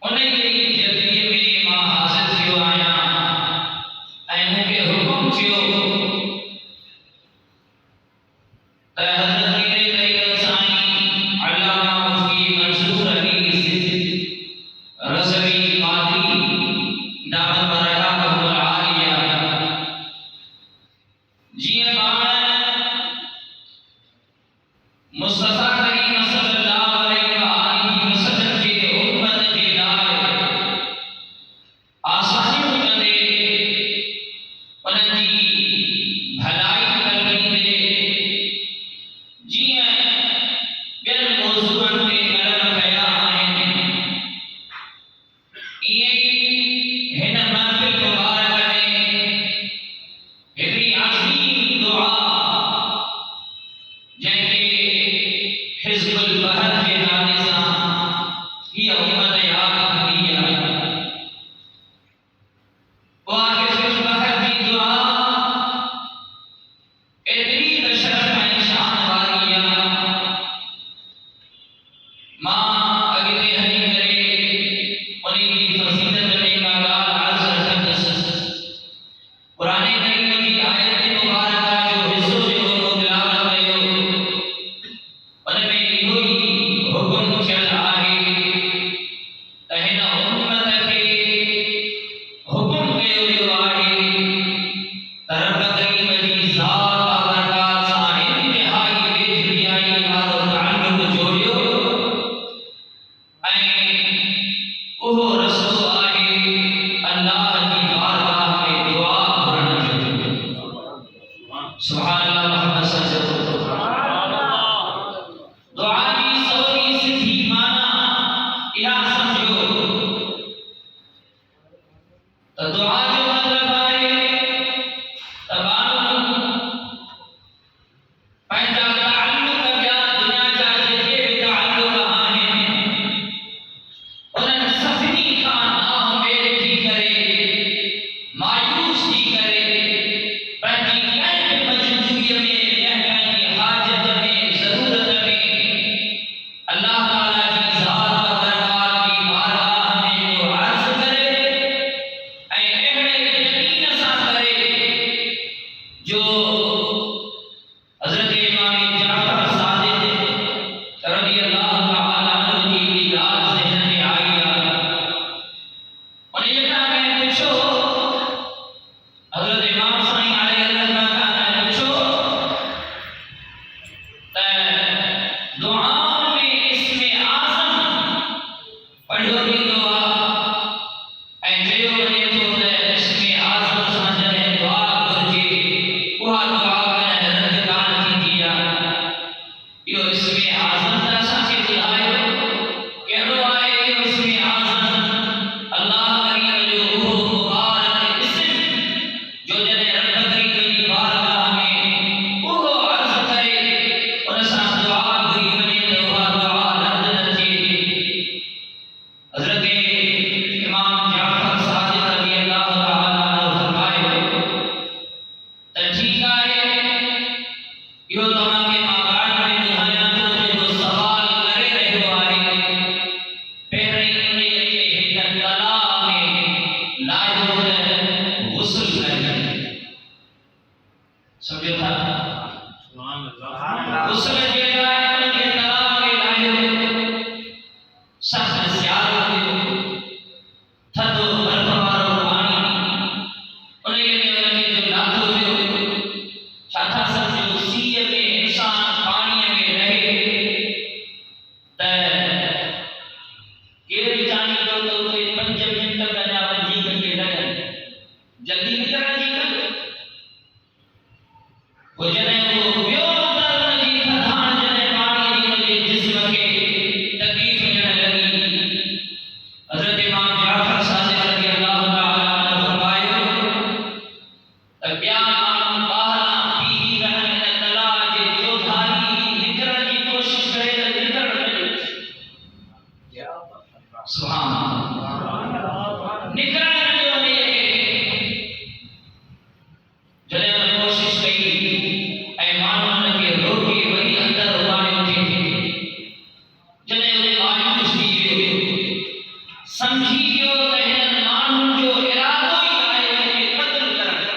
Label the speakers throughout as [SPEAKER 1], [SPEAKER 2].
[SPEAKER 1] उन्हें जल्दी में मां हासिल थियो आया ऐं मूंखे हुकुम जो हजरत इमाम जाफर सादिक रज़ियल्लाहु तआला अन्हु की याद ज़हन में आई और ये कहा मैं पूछो हजरत इमाम साईं अलैहि रहमत ने पूछो दुआ में इसमें आज़म पढ़ो की दुआ ऐं चयो वञे थो त इसमें आज़म सां जॾहिं दुआ घुरिजे उहा दुआ कॾहिं रद कान थींदी आहे। इहो इसमें आज़म त असांखे ॿुधायो कहिड़ो आहे इहो इसमें आज़म अल्लाह करीम जो उहो मुबारक इस्म जो जॾहिं रब करीम जी बारगाह में उहो अर्ज़ करे उन सां दुआ घुरी वञे त उहा दुआ रद न थिए। हज़रत इमाम जाफर सादिक रज़ियल्लाहु तआला अन्हु फरमायो त ठीकु आहे इहो तव्हांखे मां ॻाल्हि में ॿुधायां थो जेको सवाल करे रहियो आहे पहिरीं उन्हीअ खे हिक तलाह में लाहियो त गुस्ल कजे। सम्झो था गुस्ल जे लाइ उनखे तलाह में लाहियो सख़्त सियारो थियो थधो बर्फ़ वारो पाणी उन्हीअ में उनखे जो लाथो थियो छा था सम्झो सीअ में इंसान पाणीअ में रहे त केरु चाहींदो त उते 5 मिंट अञा वधीक के लॻनि जल्दी निकिरण जी कंदो पोइ जॾहिं उहो वियो अंदरि उनजी थधाण जॾहिं पाणीअ जी उनजे जिस्म खे तकलीफ़ ॾियण लॻी हज़रत इमाम जाफर सादिक रज़ियल्लाहु तआला अन्हु फरमायो त ॿिया माण्हू ॿाहिरां बीही रहनि हिन तलाह जे चौधारी निकिरण जी कोशिशि करे त निकिरण न ॾियो। सुभान अल्लाह निकिरण न ॾियो उन्हीअ खे जॾहिं उन कोशिशि कई ऐं माण्हू उनखे रोके वरी अंदरि उबारियो थिए जॾहिं उहे मायूस थी वियो सम्झी वियो त हिननि माण्हुनि जो इरादो ई आहे उनखे क़त्ल करणु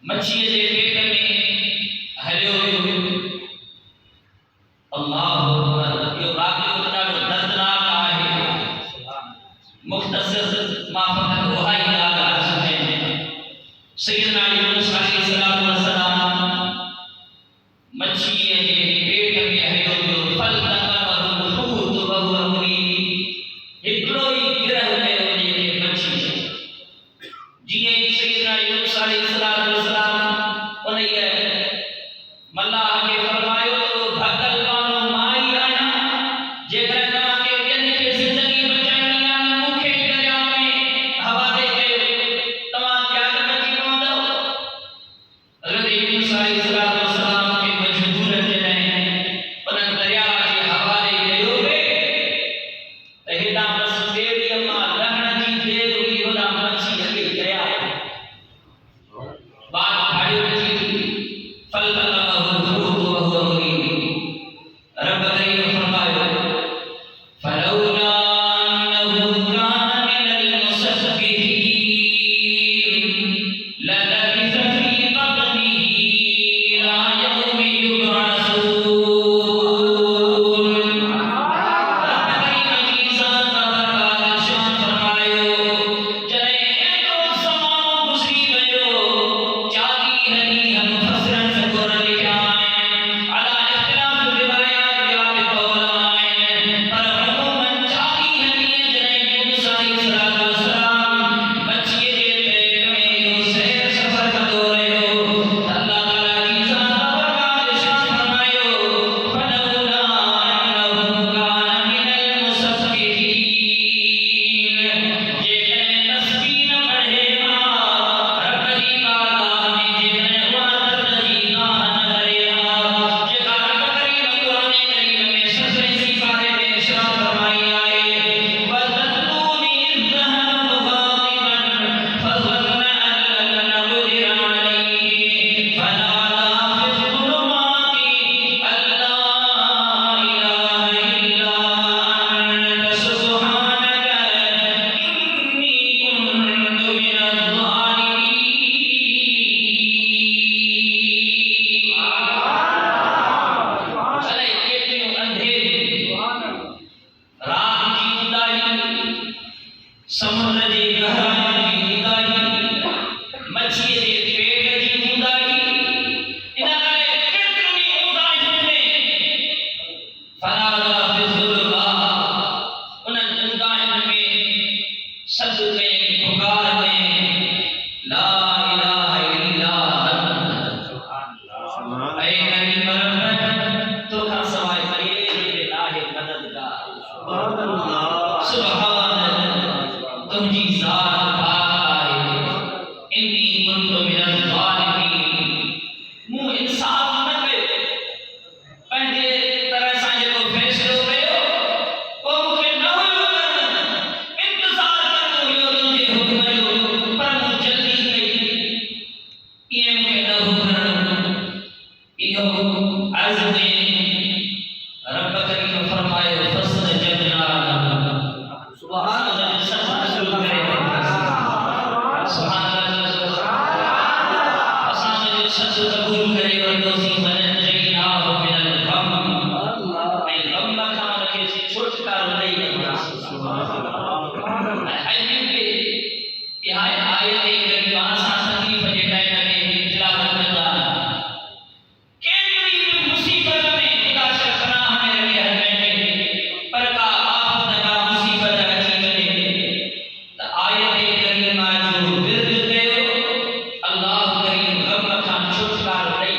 [SPEAKER 1] मच्छी के पेट में हलियो अल्लाह यो वाक़ियो ॾाढो दर्दनाक आहे मुख़्तसर मां फ़क़त उहा ई ॻाल्हि अर्ज़ कई सैयदना यूनुस अलैहिस्सलाम मच्छी के पेट में हलियो फल्तक़महु हुत वहुव मुलीम हिकिड़ो ई गिरह कयो उनखे मच्छी जीअं ई सैयदना यूनुस अलैहिस्सलाम उन मल्लाह खे फरमायो भगल मानो माई आया जेकर तव्हांखे ॿियनि खे ज़िंदगी बचाइणी आहे मूंखे दरिया में हवाले कयो तव्हां त्याग बची पवंदव हज़रत यूनुस अलैहिस्सलाम खे मजबूर जॾहिं उन्हनि दरिया जे हवाले कयो त हेॾां बस ॿेड़ीअ मां लहण जी देरि हुई होॾां मच्छी हली गया बात फाड़ियो थी फल्तक़महु हुत वहुव मुलीम रब करीम फरमायो फलौला अन्नहु कान मिनल मुसब्बिहीन ललबिथ फी बत्निही इला यौमि युबअसून रब करीम जी ज़ात बरकत शान फरमायो जॾहिं एतिरो ज़मानो गुज़री वियो 40 हली हम फसरन ज़कुर लिखिया आहिनि अला इख़्तिलाफ़ रिवायात ॿिया बि क़ौल आहिनि पर अमूमन 40 हली जॾहिं यूनुस अलैहिस्सलाम मच्छीअ जे पेट में इहो सैर सफ़र कंदो रहियो त अल्लाह ताला जी ज़ात बरकत शान फरमायो फलौला अन्नहु कान मिनल मुसब्बिहीन जेकॾहिं तस्बीह न पढ़े हा रब जी बारगाह में जेकॾहिं उहा दर्द जी गाह न करे हा जेका रब करीम क़ुरान करीम में 17 पारे में इरशाद फरमाई आहे वज़न्नूनी इज़ ज़हब मुग़ाज़िबन फज़न्न अन लन नक़दिर अलैहि फनादा फ़ी ज़ुलुमाति अल्ला इलाहा इल्ला अंत सुब्हानक इन्नी कुन्तु मिनज़ ज़ालिमीन चले केतिरियूं अंधेरियूं रात जी उदाई समुंड जे गहराइयुनि जी उदाई मच्छीअ जे पेट जी उदाई इन लाइ केतिरियूं ई उदाइयुनि में फनादा फ़ी ज़ुलुमात उन्हनि उदाइयुनि में सद कयईं पुकार कयईं ला इलाहा इल्ला अंत ऐ करीम रब तोखां सवाइ परहेज़ ते नाहे मददगार सुभान तुंहिंजी ज़ात पाक आहे इन्नी कुन्तु मिनज़ ज़ालिमीन मूं इंसाफ़ न कयो पंहिंजे तरह सां जेको फ़ैसिलो कयो उहो मूंखे न हुयो करणु इंतज़ार कंदो हुयो तुंहिंजे हुक्म जो पर मूं जल्दी कई ईअं मूंखे न हो करणु इहो अर्ज़ कयईं रब करीम फरमायो फस्तजबना लहु सुभान अल्लाह सच शुरू करे सुभान अल्लाह असां जो सच क़बूल करे वरितोसीं वनजैनाहु मिनल गम ऐं गम खां उनखे छुटकारो ॾेई ॾींदासीं ऐं इहा आयत करीमा असां तकलीफ़ जे टाइम में तिलावत कंदा केतिरी बि मुसीबत में ख़ुदा से पनाह में रहे हमें पर का आफ़त का मुसीबत अची वञे त आयत करीमा जो विर्द कयो अल्लाह करीम गम खां छुटकारो ॾेई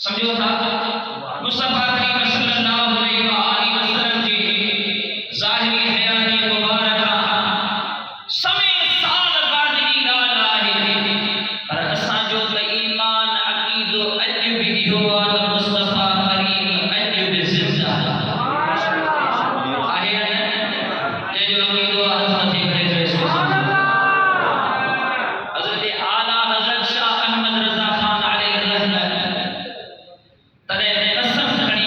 [SPEAKER 1] समझो था मुस्तफा करीम सल्लल्लाहु अलैहि वसल्लम जी ज़ाहिरी हयाती मुबारका समय साल बाद की ॻाल्हि आहे पर असांजो त ईमान अक़ीदो अॼु बि इहो आहे त मुस्तफा करीम अॼु बि ज़िंदा आहे या न जंहिंजो अक़ीदो आहे हथ मथे करे चए सुभान हज़रत आला हज़रत शाह अहमद रज़ा खान अलैहि रहमत तॾहिं कसम खणी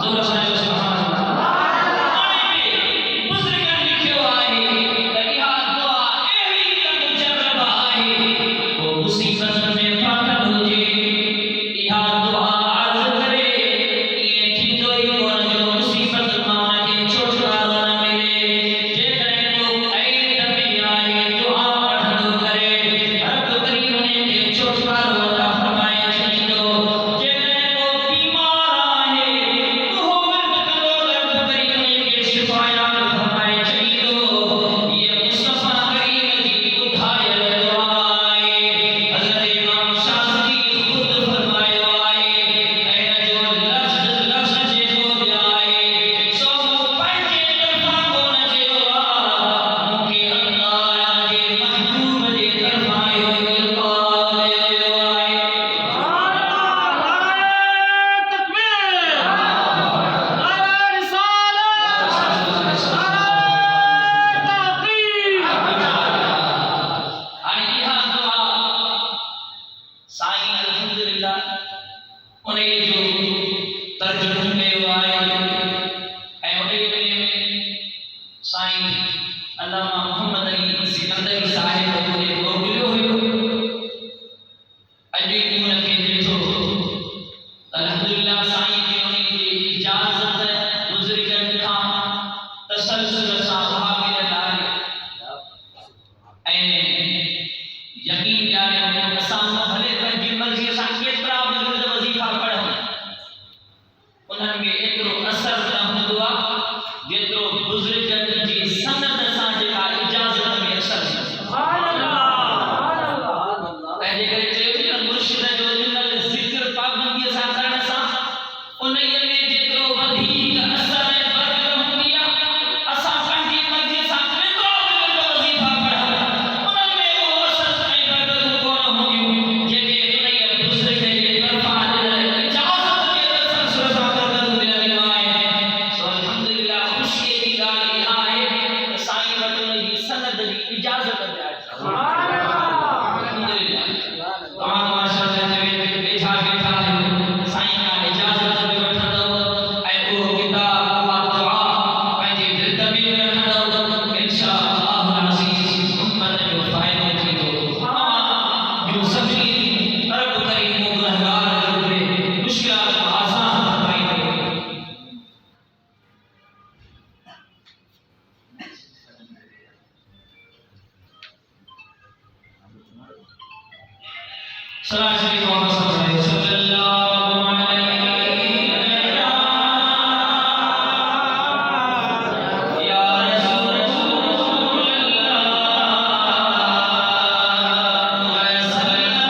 [SPEAKER 1] ज़ोर सां चओ सुभान अल्लाह। हाणे बि बुज़ुर्गनि लिखियो आहे त इहा दुआ अहिड़ी त मुजरब आहे को मुसीबत में फाथल हुजे इहा दुआ अर्ज़ करे ईअं थींदो ई कोन जो मुसीबत मां उनखे छुटकारो न मिले। जेकॾहिं को ऐद में आहे दुआ पढ़ंदो करे रब करीम उनखे छुटकारो अता फरमाए छॾींदो। जेकॾहिं को बीमार आहे उहो विर्त कंदो त रब करीम उनखे शिफ़ायात फरमाए छॾींदो। हीअ मुस्तफ़ा करीम जी ॿुधायल दुआ आहे। हज़रत इमाम शाफ़ी ख़ुदि फरमायो आहे ऐं हिन जो लफ़्ज़ जेको बि आहे सो मूं पंहिंजे तरफ़ां कोन चयो आहे, मूंखे अल्लाह जे महबूब जे तरफ़ां इहो इल्क़ा कयो आहे। हाणे इहा दुआ साईं अल्हम्दुलिल्लाह उन जो तर्जुमो कयो आहे ऐं उन में साईं अल्लामा मोहम्मद अली सिकंदरी साहिब खे मोकिलियो हुयो। अॼु ई उनखे ॾिठो त अल्हम्दुलिल्लाह साईं खे उन जी इजाज़त बुज़ुर्गनि खां तसलसल सां उहा मिलियल आहे ऐं यकीन ॼाणियो असां भले पंहिंजी मर्ज़ीअ सां केतिरा बि विर्द वज़ीफ़ा पढ़ूं उन्हनि में एतिरो असर न हूंदो आहे जेतिरो बुज़ुर्गनि जी सनद सां जेका इजाज़त में असर तंहिंजे करे चयो न मुर्शिद जो ॾिनल ज़िक्र पाबंदीअ सां करण सां उन्हीअ में जेतिरो वधीक असर ऐं बरकत हूंदी आहे असां पंहिंजी मर्ज़ीअ सां केतिरा बि विर्द वज़ीफ़ा पढ़ूं उन्हनि में उहो असर ऐं बरकतूं कोन हूंदियूं जेके उन्हीअ बुज़ुर्ग जे तरफ़ां ॾिनल इजाज़त जे तसलसल सां बरकतूं मिलंदियूं आहिनि। सो अल्हम्दुलिल्लाह ख़ुशीअ जी ॻाल्हि इहा आहे त साईं वटि उन जी सनद जी इजाज़त बि आहे। तव्हां माशाअल्लाह वेठा वेठा आहियो साईं खां इजाज़त बि वठंदव ऐं उहो किताब उहा दुआ पंहिंजे विर्द में बि रखंदव। इंशाअल्लाह अज़ीज़ उम्मत जो फ़ाइदो थींदो। जो सभिनी रब करीम गुनहगार जो मुश्किलात आसान फरमाईंदो। सलाम श्री मोहम्मद सल्लल्लाहु अलैहि या रसूल अल्लाह वसल्लम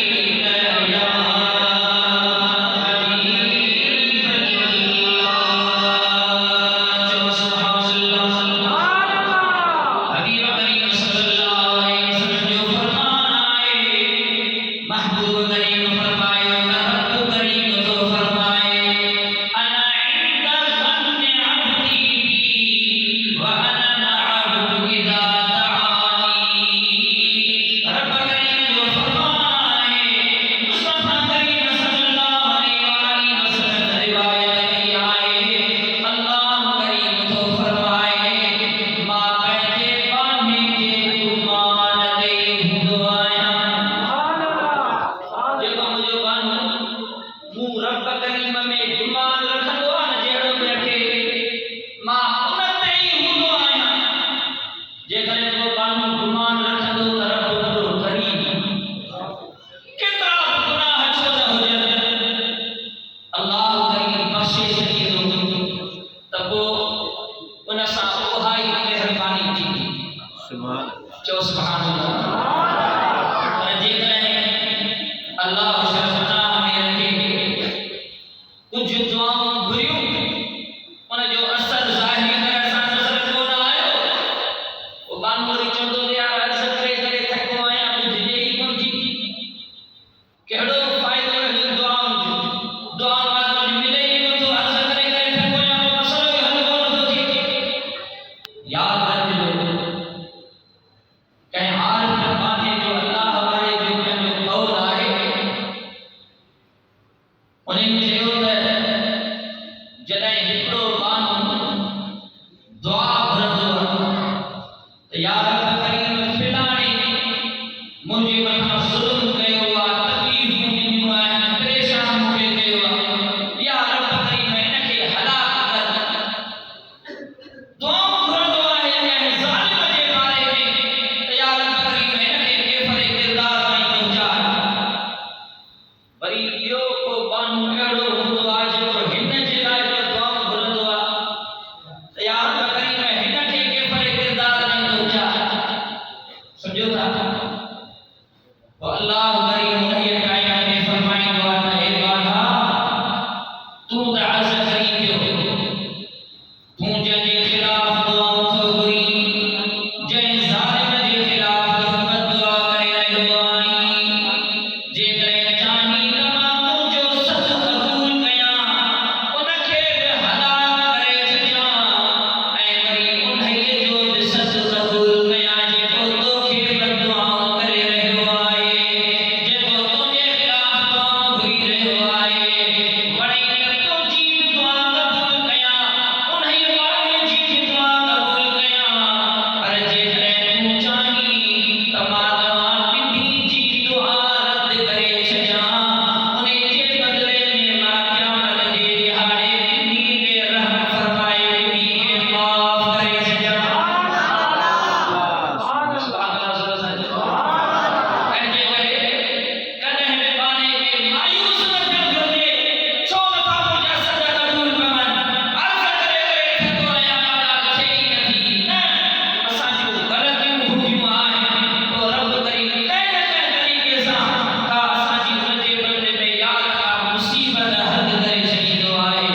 [SPEAKER 1] अलैका या हबीब अल्लाह। जो सुभान अल्लाह हबीब करीम सल्लल्लाहु अलैहि वसल्लम जो फरमान आए महबूब करीम फरमायो रब करीम तो फरमाए अना इंदा ज़न्नि अब्दी बी व अना मअहु इज़ा दआनी। रब करीम जो फरमान आए मुस्तफा करीम सल्लल्लाहु अलैहि वसल्लम रिवायत में आए अल्लाह करीम तो फरमाए मां पंहिंजे बाने जे गुमान ते हूंदो आहियां। जेको मुंहिंजो बानो मूं रब करीम में गुमान रखंदो आहे न जहिड़ो बि रखे मां उन ते ई हूंदो आहियां। जेकॾहिं को बानो गुमान रखंदो त रब मुंहिंजो करीम केतिरा बि गुनाह छो न हुजनि अल्लाह करीम बख़्शे छॾींदो त पोइ उन सां उहा ई महिरबानी थींदी। चओ सुभान अल्लाह। पर जेकॾहिं अल्लाह शरफ़नाह में रखे कुझु दुआऊं घुरियूं उन जो असर ज़ाहिरी तरह सां नज़र कोन आयो उहो बानो वरी चवंदो त यार अर्ज़ करे करे थको आहियां ॿुधिजे ई कोन थी। कहिड़ो फ़ाइदो अहिड़ी दुआउनि जो दुआउनि वारो मिले ई नथो अर्ज़ करे करे थको आहियां पोइ मसइलो ई हल कोन थो थिए। यादि रखिजो कंहिं आरिफ़ बाने जो अल्लाह वारे जो पंहिंजो कौल आहे उन्हनि चयो त तू त अर्ज़ करी पियो तू जंहिंजे ख़िलाफ़ दुआऊं थो घुरी जंहिं ज़ालिम जे ख़िलाफ़ बददुआ करे रहियो आहीं जेकॾहिं चाहीं त मां तुंहिंजो सच क़बूल कयां उनखे बि हलाक करे छॾियां ऐं वरी उन्हीअ जो बि सच क़बूल कयां जेको तोखे बददुआऊं करे रहियो आहे जेको तुंहिंजे ख़िलाफ़ दुआऊं घुरी रहियो आहे वरी तुंहिंजी बि दुआ क़बूल कयां उन्हीअ वारे जी बि दुआ क़बूल कयां पर जेकॾहिं तूं चाहीं त मां तव्हां ॿिन्ही जी दुआ रद्द करे छॾियां उन जे बदिले में मां क़यामत जे ॾिहाड़े ॿिन्ही ते रहम फरमाए ॿिन्ही खे माफ़ करे छॾियां पंहिंजे करे कॾहिं बि बाने खे मायूस न थियणु घुरिजे छो नथा मुंहिंजा सॾ क़बूल कनि अर्ज़ करे थको रहिया ॾाढा थिए ई नथी न असां जूं ग़लतियूं हूंदियूं आहिनि पोइ रब करीम कंहिं न कंहिं तरीक़े सां का असांजी उन जे बदिले में या का मुसीबत हल करे छॾींदो आहे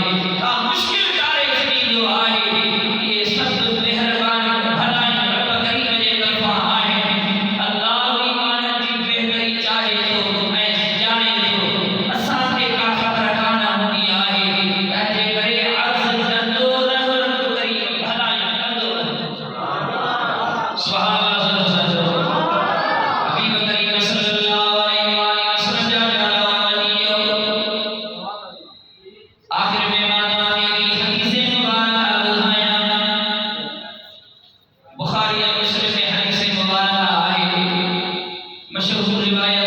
[SPEAKER 1] का मुश्किल टारे छॾींदो आहे इहे सभु महिरबानी भलायूं रब करीम जे तरफ़ां आहिनि अल्लाह ईमान जी बहितरी चाहे थो ऐं ॼाणे थो असांखे का ख़बर कान हूंदी आहे तंहिंजे करे अर्ज़ कंदो रह रब करीम भलायूं कंदो रह सुभान अल्लाह सल्लल्लाहु हबीब करीम सल्लल्लाहु अलैहि वसल्लम जा प्यारा मदीयो आखिर में मां तव्हांखे हदीस मुबारक ॿुधायां बुखारी ऐं मुस्लिम में हदीस मुबारक आहे मशहूर रिवायत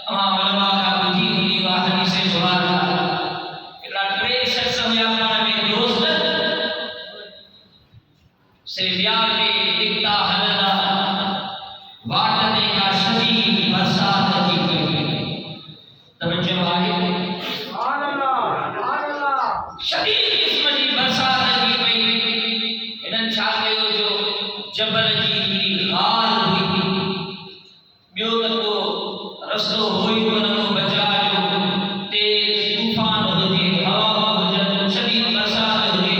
[SPEAKER 1] तमाम उलमा खां ॿुधी हूंदी उहा हदीस मुबारक हिकिड़ा टे शख़्स हुया पाण में दोस्त से विया पे निकिता हलंदा वाट ते का शदीद बरसात थी पई तवजो आहे शदीद क़िस्म जी बरसात थी पई इन्हनि छा कयो जो जबल जी हिकिड़ी ग़ार हुई ॿियो त को रस्तो हुई कोन को बचा जो तेज़ तूफ़ान हुजे हवा हुजनि शदीद बरसात हुजे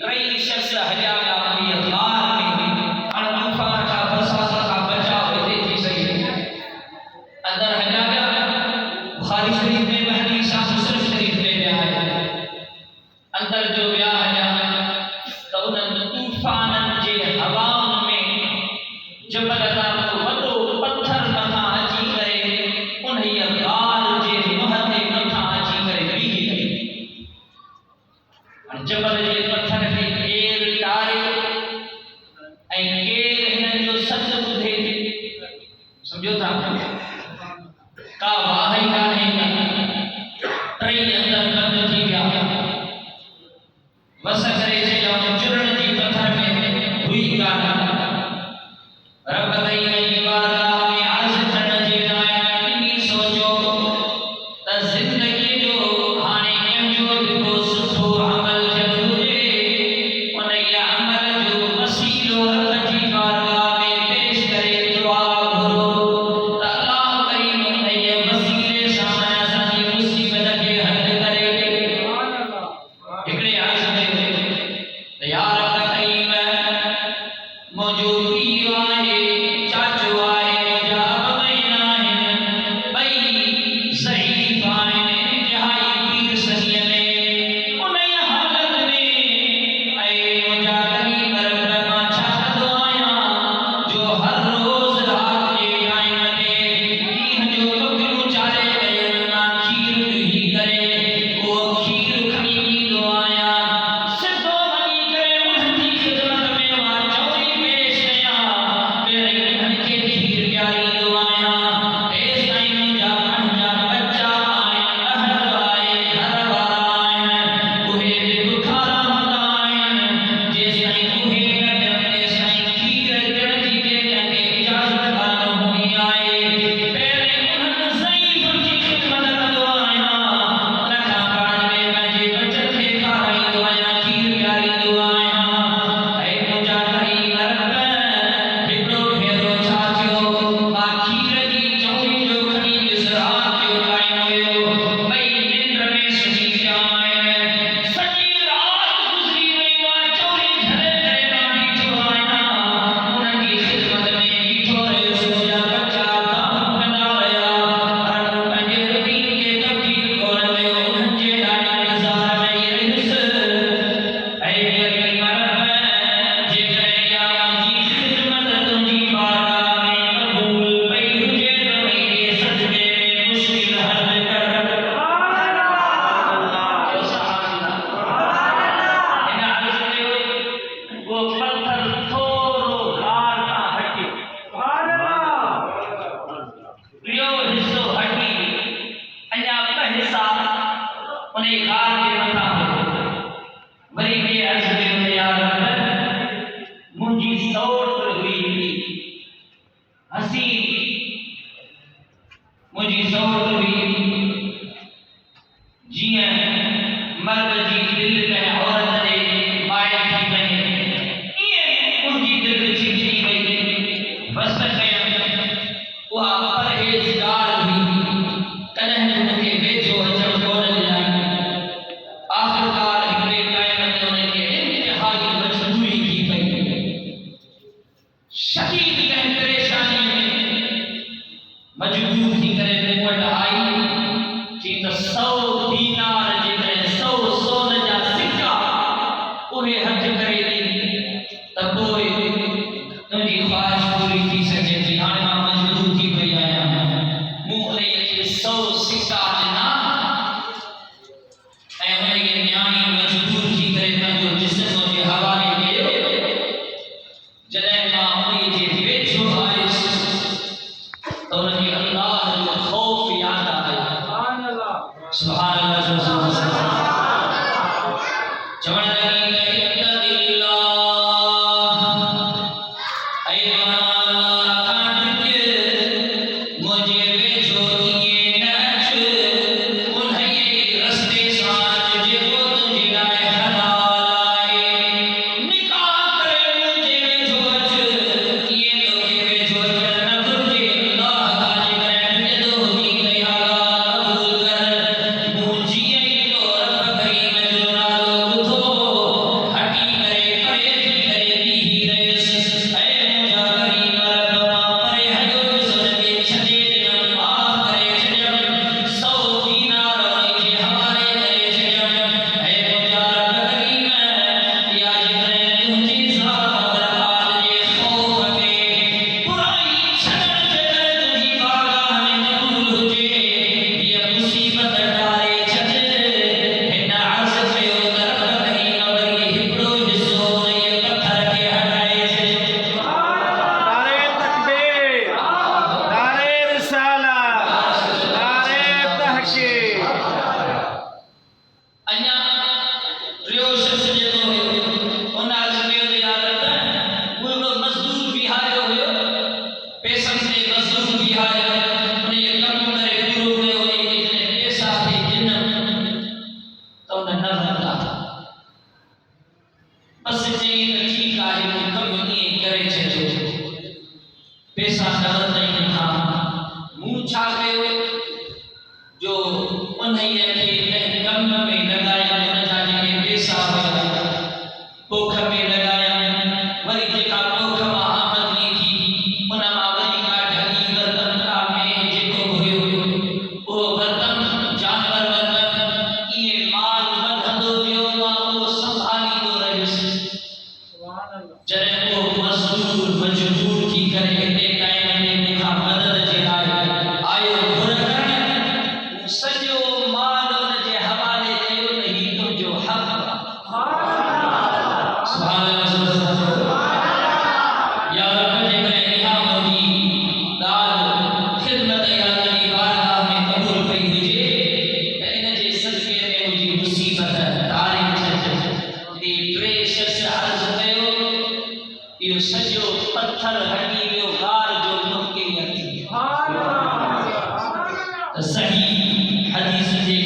[SPEAKER 1] टई शख़्स हलिया विया वञी ग़ार में हाणे तूफ़ान खां बरसात खां बचाव हिते थी सघे अंदरि हलिया विया बुखारी शरीफ़ में बि हदीस आहे मुस्लिम शरीफ़ में बि आहे अंदरि जो विया हलिया त उन्हनि तूफ़ाननि जे हवाउनि में जबल तां को वॾो पत्थर मथां अची करे उन्हीअ ग़ार जे मुंहं ते मथां अची करे बीही रही हाणे जबल जे पत्थर खे केरु टारे ऐं केरु हिननि जो सच ॿुधे सम्झो था का वाह ई कान्हे टई अंदरि बंदि थी विया वस करे चयऊं चुरण जी पत्थर में हुई कान रब करीम जी बारगाह में अर्ज़ करण जे लाइ ॿिन्ही सोचो त ज़िंदगी जो हाणे कंहिंजो बि को सुठो अमल थियलु हुजे उन्हीअ अमल जो वसीलो रब जी बारगाह में पेश करे दुआ घुरो त अल्लाह करीम उन्हीअ वसीले सां असांजी मुसीबत खे हल करे हिकिड़े अर्ज़ में उन्हें गार के मथा वरी के अर्ज में याद मुंजी सौट हुई हसी मुंजी सौट हुई जिया मर्द जी दिल में औरत ने माए थी बने ये मुंजी दिल छिछी गई बस कया वो परहेजगार हुई कलह उनके बेचो अचल कोन लाई आखिरकार हिकड़े टाइम ते उनके इंतहाई मजबूरी थी पई शकील कंहिं परेशानी में मजबूर थी करे मूं वटि आई चई त 100 दीनार जेकॾहिं 100 सोन जा सिक्का उहे हथ करे ॾी त पोइ तुंहिंजी ख्वाहिश पूरी थी सघे थी हाणे मां मजबूर थी पई आहियां मूं उन्हीअ खे 100 सिक्का ॾिना ऐं उनखे न्याणी मजबूर थी करे पंहिंजो जिस्म जे हवाले कयो जॾहिं मां उन्हीअ जे वेझो आयुसि त उनखे अल्लाह जो ख़ौफ़ यादि आयो सुभान अल्लाह चवण लॻी त इत्तक़िल्लाह ऐं मुंहिंजे वेझो थिए न अच उन्हीअ रस्ते सां जेको तुंहिंजे लाइ हलाल आहे निकाह करे मुंहिंजे वेझो अच ईअं तोखे वेझो अचणु न घुरिजे अल्लाह ताला जेकॾहिं तुंहिंजे दोस्ती कई हलाल क़बूल कर मूं जीअं ई तो रब करीम जो नालो ॿुधो हटी करे परे थी करे बीही रहियुसि ऐं मुंहिंजा करीम रब मां परे हलियोसि उनखे छॾे ॾिनमि माफ़ करे छॾियमि 100 दीनार उनखे हवाले करे छॾियमि ऐं मुंहिंजा रब करीम या जेकॾहिं तुंहिंजी ज़ात बरकात जे ख़ौफ़ में बुराई छॾण जे करे तुंहिंजी बारगाह में क़बूल हुजे हीअ मुसीबत टारे छॾ हिन अर्ज़ कयो त रब करीम वरी हिकिड़ो हिसो उन्हीअ पत्थर खे हटाए छॾियो
[SPEAKER 2] नारे तकबीर नारे रिसालत नारे तहकीक
[SPEAKER 1] अञा ॿियो शख़्स जेको हुयो उन अर्ज़ कयो त याद रख उहो हिकिड़ो मज़दूर बीहारियो हुयो पैसनि ते मज़दूर बीहारियो उनखे कमु करे पूरो कयो उनखे जॾहिं पैसा थे ॾिनमि त उन न वरिता बसि चई त ठीकु आहे मूं कमु ईअं करे छॾियो पैसा न वरितई नथा मूं छा कयो जो उन्हीअ खे कंहिं कम में लॻाया उन जा जेके पैसा हुया पोख में लॻाया वरी जेका पोख मां आमदनी थी उन मां वरी का ढगी बर्तन का में जेको हुयो उहो बर्तन जानवर बर्तन इहे माल वधंदो वियो मां उहो संभालींदो रहियुसि जॾहिं उहो मज़दूर मजबूर थी करे हिते टाइम ते मूंखां मदद जे लाइ आयो घुर करण सॼो माल उनजे हवाले कयो त ही तुंहिंजो हक़ आहे सुभान अल्लाह या रब जेकॾहिं इहा मुंहिंजी ॻाल्हि ख़िदमत या तुंहिंजी बारगाह में क़बूल कई हुजे त इन जे सदक़े में मुंहिंजी मुसीबत टारे छॾ टे शख़्स अर्ज़ कयो इहो सॼो पत्थर हटी वियो गार जो मुनक़िल थी त सही हदीस जे